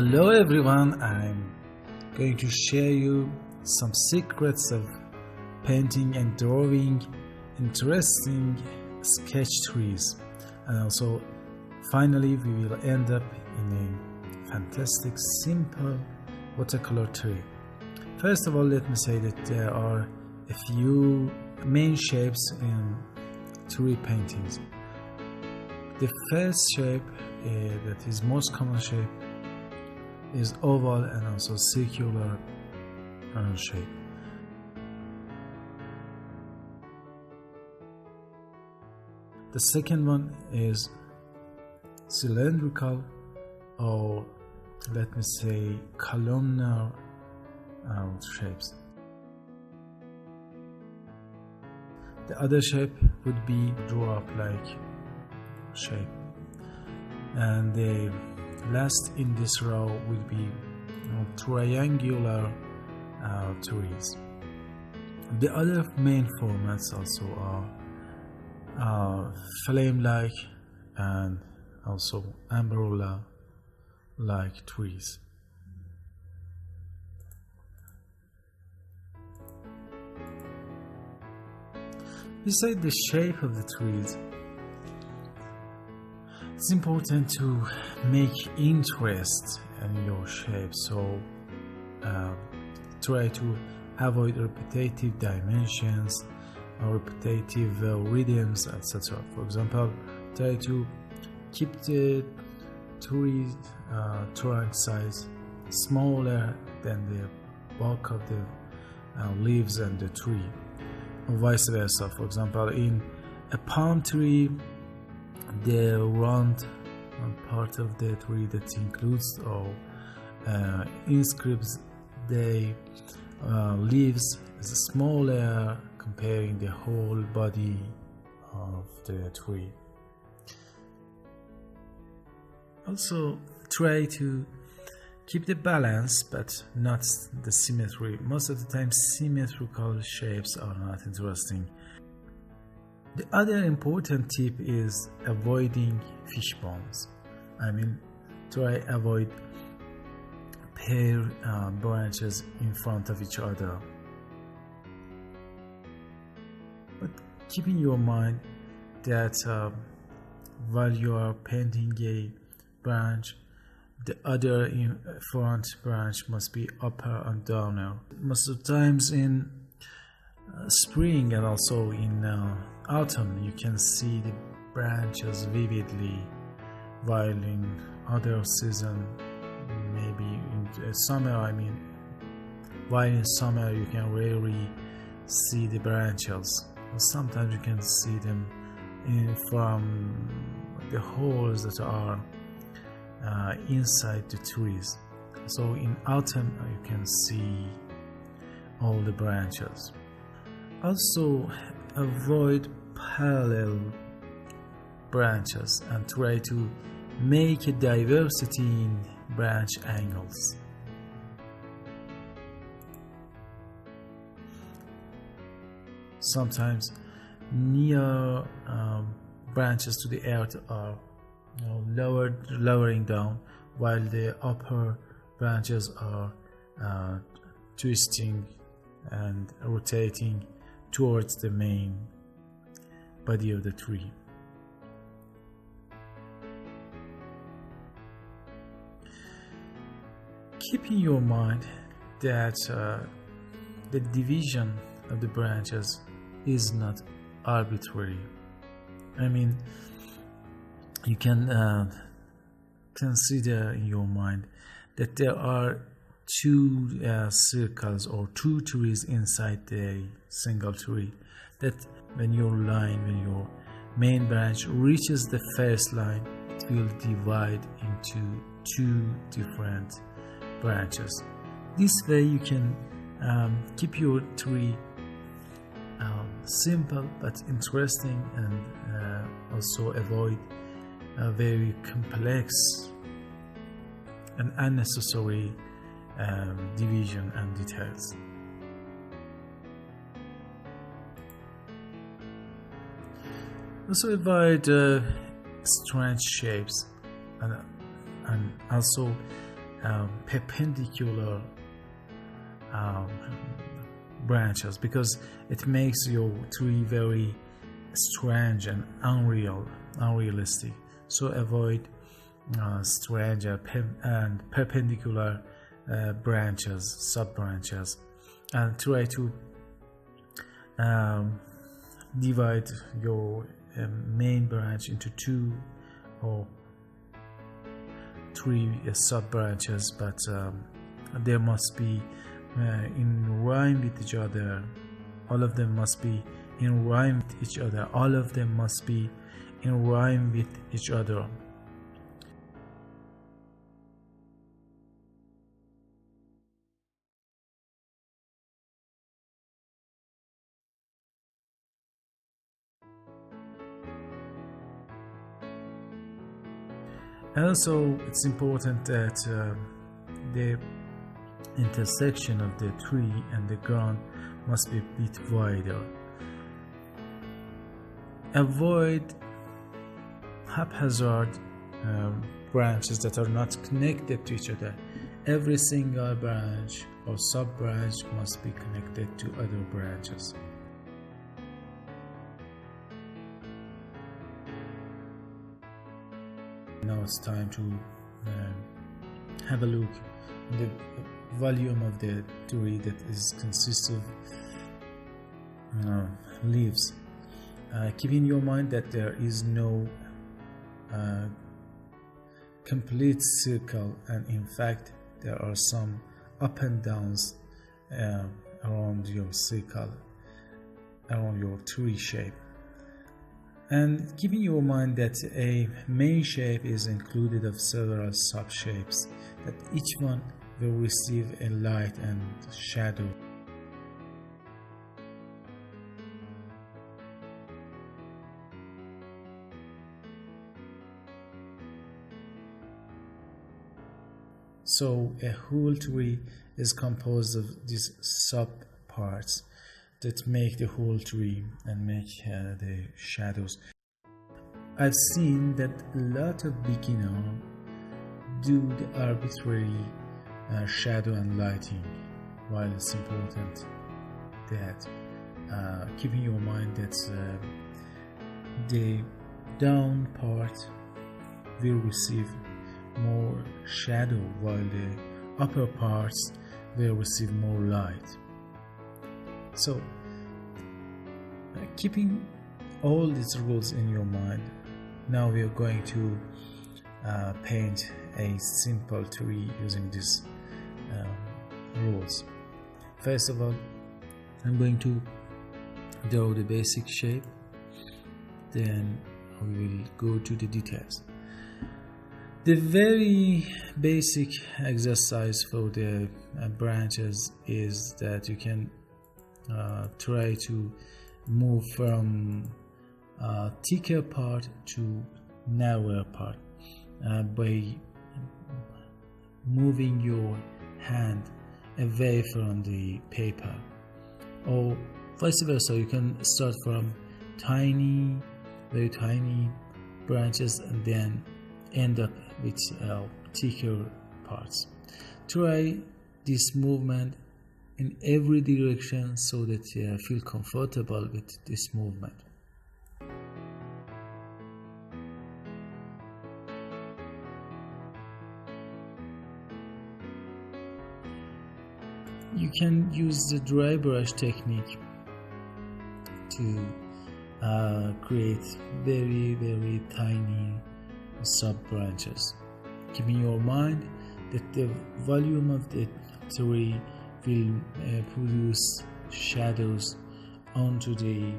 Hello everyone, I'm going to share you some secrets of painting and drawing interesting sketch trees, and also finally we will end up in a fantastic simple watercolor tree. First of all, let me say that there are a few main shapes in tree paintings. The first shape that is most common shape is oval and also circular shape. The second one is cylindrical, or let me say columnar shapes. The other shape would be drop-like shape, and the last in this row will be triangular trees. The other main formats also are flame-like and also umbrella-like trees. Besides the shape of the trees, it's important to make interest in your shape, so try to avoid repetitive dimensions or repetitive rhythms, etc. For example, try to keep the tree trunk size smaller than the bulk of the leaves and the tree, or vice versa. For example, in a palm tree, the round part of the tree that includes or inscribes the leaves is smaller comparing the whole body of the tree. Also, try to keep the balance but not the symmetry. Most of the time symmetrical shapes are not interesting. The other important tip is avoiding fish bones. Try avoid pair branches in front of each other. But keep in your mind that while you are painting a branch, the other in front branch must be upper and downer. Most of the times in spring and also in autumn you can see the branches vividly, while in other season, maybe in summer, while in summer you can rarely see the branches. Sometimes you can see them from the holes that are inside the trees. So in autumn you can see all the branches. Also, avoid parallel branches and try to make a diversity in branch angles. Sometimes near branches to the earth are lowering down, while the upper branches are twisting and rotating towards the main body of the tree. Keep in your mind that the division of the branches is not arbitrary. You can consider in your mind that there are two circles or two trees inside the single tree, that when your main branch reaches the first line, it will divide into two different branches. This way you can keep your tree simple but interesting, and also avoid very complex and unnecessary division and details. Also avoid strange shapes, and also perpendicular branches, because it makes your tree very strange and unrealistic. So avoid strange and perpendicular branches, sub branches, and try to divide your main branch into 2 or 3 sub branches, but there must be in rhyme with each other. All of them must be in rhyme with each other. All of them must be in rhyme with each other. Also, it's important that the intersection of the tree and the ground must be a bit wider. Avoid haphazard branches that are not connected to each other. Every single branch or sub branch must be connected to other branches. Now it's time to have a look at the volume of the tree that is consists of leaves. Keep in your mind that there is no complete circle, and in fact there are some up and downs around your circle, around your tree shape. And keep in your mind that a main shape is included of several sub shapes, that each one will receive a light and shadow. So a whole tree is composed of these sub parts that make the whole tree and make the shadows. I've seen that a lot of beginners do the arbitrary shadow and lighting, while it's important that keep in your mind that the down part will receive more shadow, while the upper parts will receive more light. So keeping all these rules in your mind, now we are going to paint a simple tree using these rules. First of all, I'm going to draw the basic shape, then we will go to the details. The very basic exercise for the branches is that you can try to move from thicker part to narrower part by moving your hand away from the paper, or vice versa. You can start from very tiny branches and then end up with thicker parts. Try this movement in every direction so that you feel comfortable with this movement. You can use the dry brush technique to create very tiny sub branches. Keep in your mind that the volume of the tree will produce shadows onto the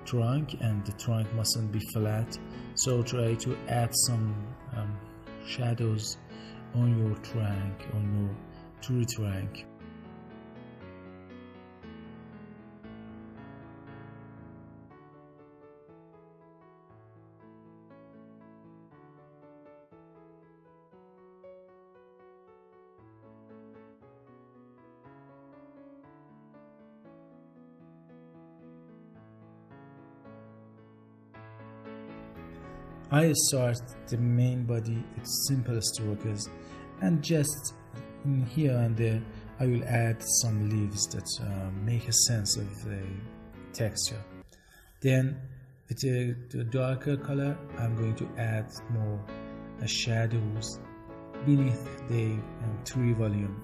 trunk, and the trunk mustn't be flat, so try to add some shadows on your trunk, on your tree trunk. I start the main body with simple strokes and just in here and there I will add some leaves that make a sense of the texture. Then with the darker color I'm going to add more shadows beneath the tree volume.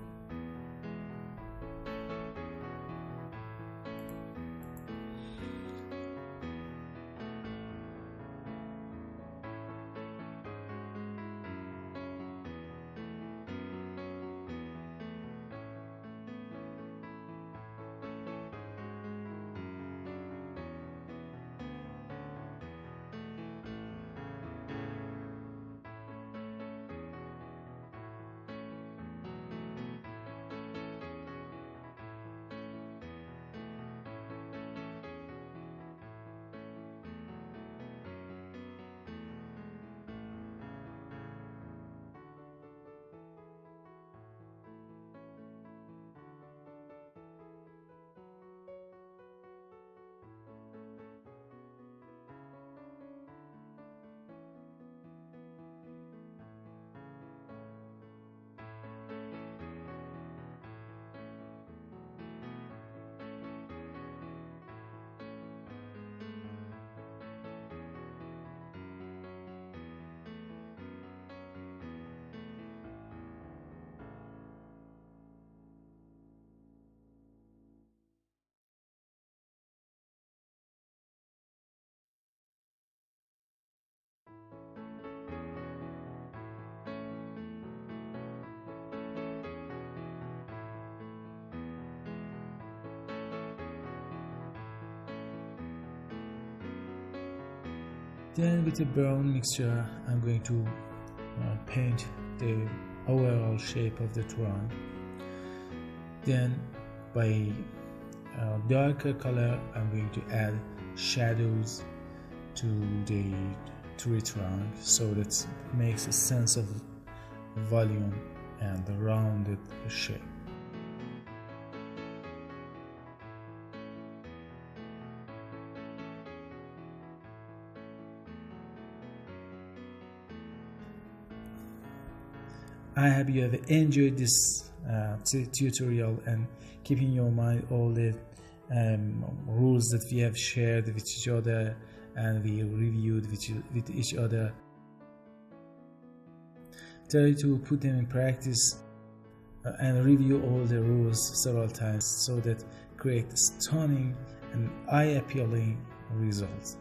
Then with the brown mixture I'm going to paint the overall shape of the trunk. Then by darker color I'm going to add shadows to the tree trunk so that it makes a sense of volume and the rounded shape. I hope you have enjoyed this tutorial and keep in your mind all the rules that we have shared with each other and we reviewed with each other. Try to put them in practice and review all the rules several times so that create stunning and eye-appealing results.